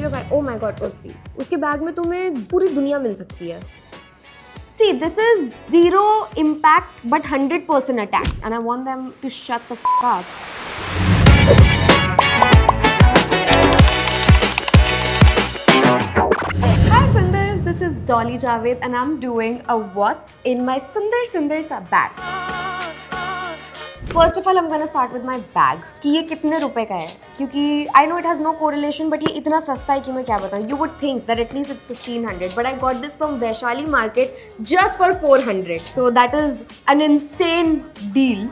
your bag. Oh my god, Urfi. उसके bag में तुम्हें पूरी दुनिया मिल सकती है. See, this is zero impact but 100% attack, and I want them to shut the f up. Hi Sundars, this is Dolly Javed and I'm doing a what's in my Sundar Sa bag. First of all, I'm gonna start with my bag. कि ये कितने रुपए का है? क्योंकि I know it has no correlation, but ये इतना सस्ता है कि मैं क्या बताऊँ? You would think that at least it's 1500, but I got this from Vaishali Market just for 400. So that is an insane deal.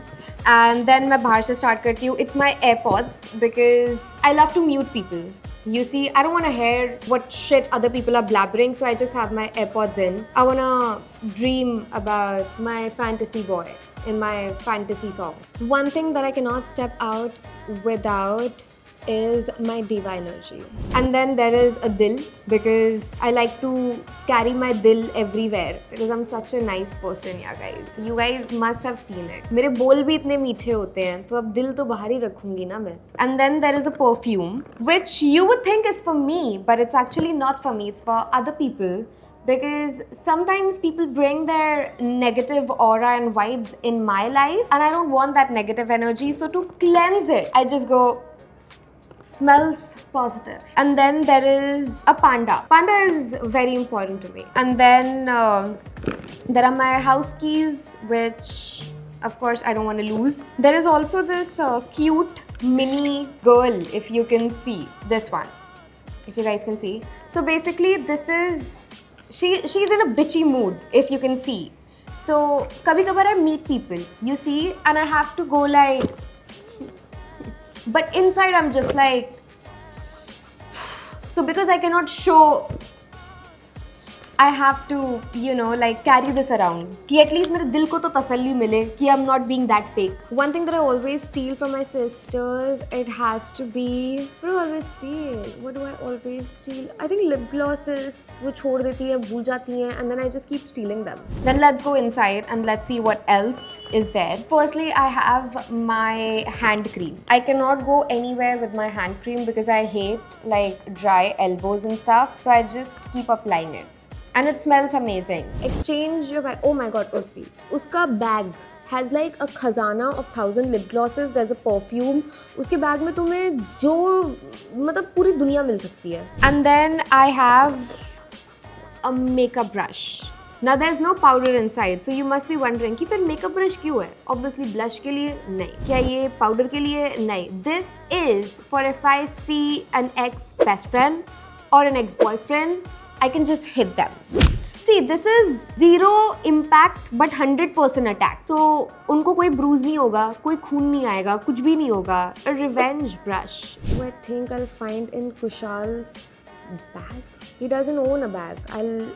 And then मैं बाहर से start करती हूँ. It's my AirPods because I love to mute people. You see, I don't want to hear what shit other people are blabbering, so I just have my AirPods in. I want to dream about my fantasy boy in my fantasy song. One thing that I cannot step out without is my diva energy. And then there is a dil, because I like to carry my dil everywhere because I'm such a nice person, yeah guys. You guys must have seen it. मेरे बोल भी इतने मीठे होते हैं, तो अब दिल तो बाहर ही रखूंगी ना मैं. And then there is a perfume which you would think is for me, but it's actually not for me. It's for other people. Because sometimes people bring their negative aura and vibes in my life, and I don't want that negative energy. So to cleanse it, I just go, smells positive. And then there is a panda. Panda is very important to me. And then there are my house keys, which of course I don't want to lose. There is also this cute mini girl, if you can see this one, if you guys can see. So basically this is, she's in a bitchy mood, if you can see. So kabhi kabhar I meet people, you see, and I have to go like, but inside I'm just like, so because I cannot show, I have to, you know, like carry this around. कि at least मेरे दिल को तो तसल्ली मिले कि I'm not being that fake. One thing that I always steal from my sisters, it has to be, what do I always steal? What do I always steal? I think lip glosses, वो छोड़ देती है, भूल जाती हैं, and then I just keep stealing them. Then let's go inside and let's see what else is there. Firstly, I have my hand cream. I cannot go anywhere with my hand cream because I hate like dry elbows and stuff. So I just keep applying it. And it smells amazing. Exchange your bag. Oh my god, Urfi. Uska bag has like a khazana of 1000 lip glosses. There's a perfume. उसके bag में तुम्हें जो मतलब पूरी दुनिया मिल सकती है. And then I have a makeup brush. Now there's no powder inside, so you must be wondering कि फिर makeup brush क्यों है? Obviously blush के लिए नहीं. क्या ये powder के लिए नहीं? This is for if I see an ex best friend or an ex boyfriend, I can just hit them. See, this is zero impact but 100% attack. So उनको कोई bruise नहीं होगा, कोई खून नहीं आएगा, कुछ भी नहीं होगा. A revenge brush. I think I'll find in Kushal's bag. He doesn't own a bag.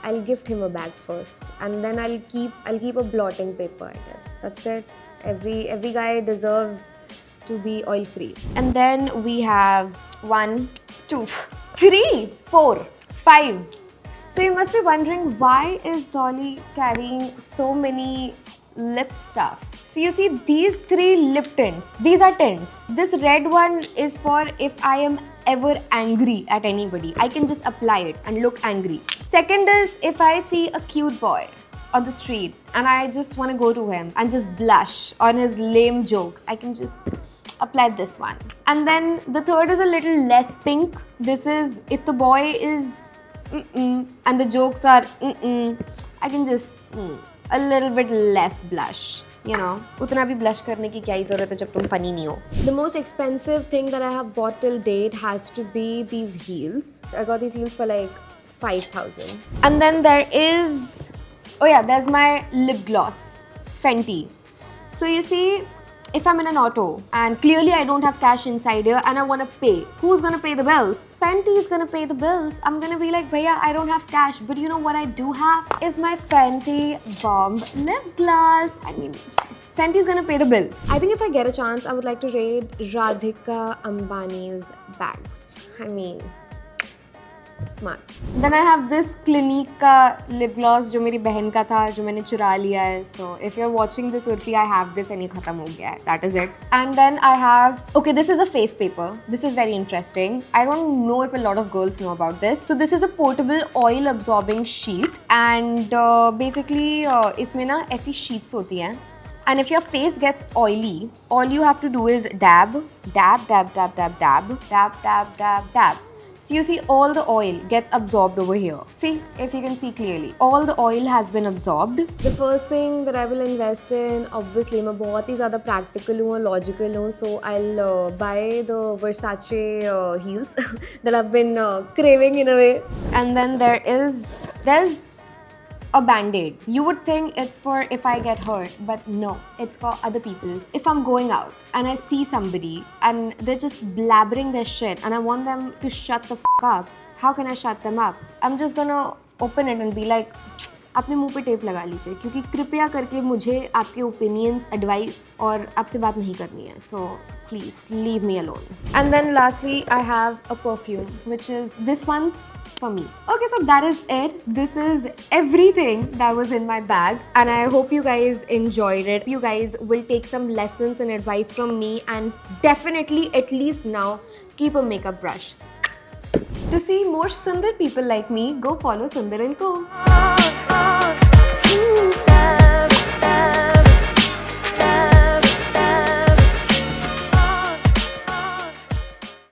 I'll gift him a bag first, and then I'll keep a blotting paper, I guess. That's it. Every guy deserves to be oil free. And then we have 1, 2, 3, 4, 5. So you must be wondering, why is Dolly carrying so many lip stuff? So you see these 3 lip tints. These are tints. This red one is for if I am ever angry at anybody. I can just apply it and look angry. Second is if I see a cute boy on the street and I just want to go to him and just blush on his lame jokes, I can just apply this one. And then the third is a little less pink. This is if the boy is and the jokes are I can just a little bit less blush, you know. उतना भी blush करने की क्या ही ज़रूरत है जब तुम funny नहीं हो. The most expensive thing that I have bought till date has to be these heels. I got these heels for like 5,000. And then there is, oh yeah, there's my lip gloss, Fenty. So you see, if I'm in an auto and clearly I don't have cash inside here and I want to pay, who's gonna pay the bills? Fenty is gonna pay the bills. I'm gonna be like, Bhaiya, I don't have cash, but you know what I do have is my Fenty Bomb lip gloss. I mean, Fenty is gonna pay the bills. I think if I get a chance, I would like to raid Radhika Ambani's bags. I mean, Smart. Then I have this Clinique का lip gloss जो मेरी बहन का था जो मैंने चुरा लिया है. So if you're watching this Urfi, I have this and ये खत्म हो गया है. That is it. And then I have, okay, this is a face paper. This is very interesting. I don't know if a lot of girls know about this. So this is a portable oil absorbing sheet and basically इसमें ना ऐसी sheets होती हैं. And if your face gets oily, all you have to do is dab, dab, dab, dab, dab, dab, dab, dab, dab, dab. So you see all the oil gets absorbed over here. See, if you can see clearly, all the oil has been absorbed. The first thing that I will invest in, obviously, मैं बहुत ही ज़्यादा practical हूँ, logical हूँ, so I'll buy the Versace heels that I've been craving in a way. And then there's a band-aid. You would think it's for if I get hurt, but no, it's for other people. If I'm going out and I see somebody and they're just blabbering their shit and I want them to shut the f up, how can I shut them up? I'm just gonna open it and be like, अपने मुंह पे tape लगा लीजिए क्योंकि कृपया करके मुझे आपके ओपिनियंस, एडवाइस और आपसे बात नहीं करनी है. So please leave me alone. And then lastly, I have a perfume, which is this one's for me. Okay, so that is it. This is everything that was in my bag and I hope you guys enjoyed it. You guys will take some lessons and advice from me and definitely at least now keep a makeup brush. To see more Sundar people like me, go follow Sundar & Co.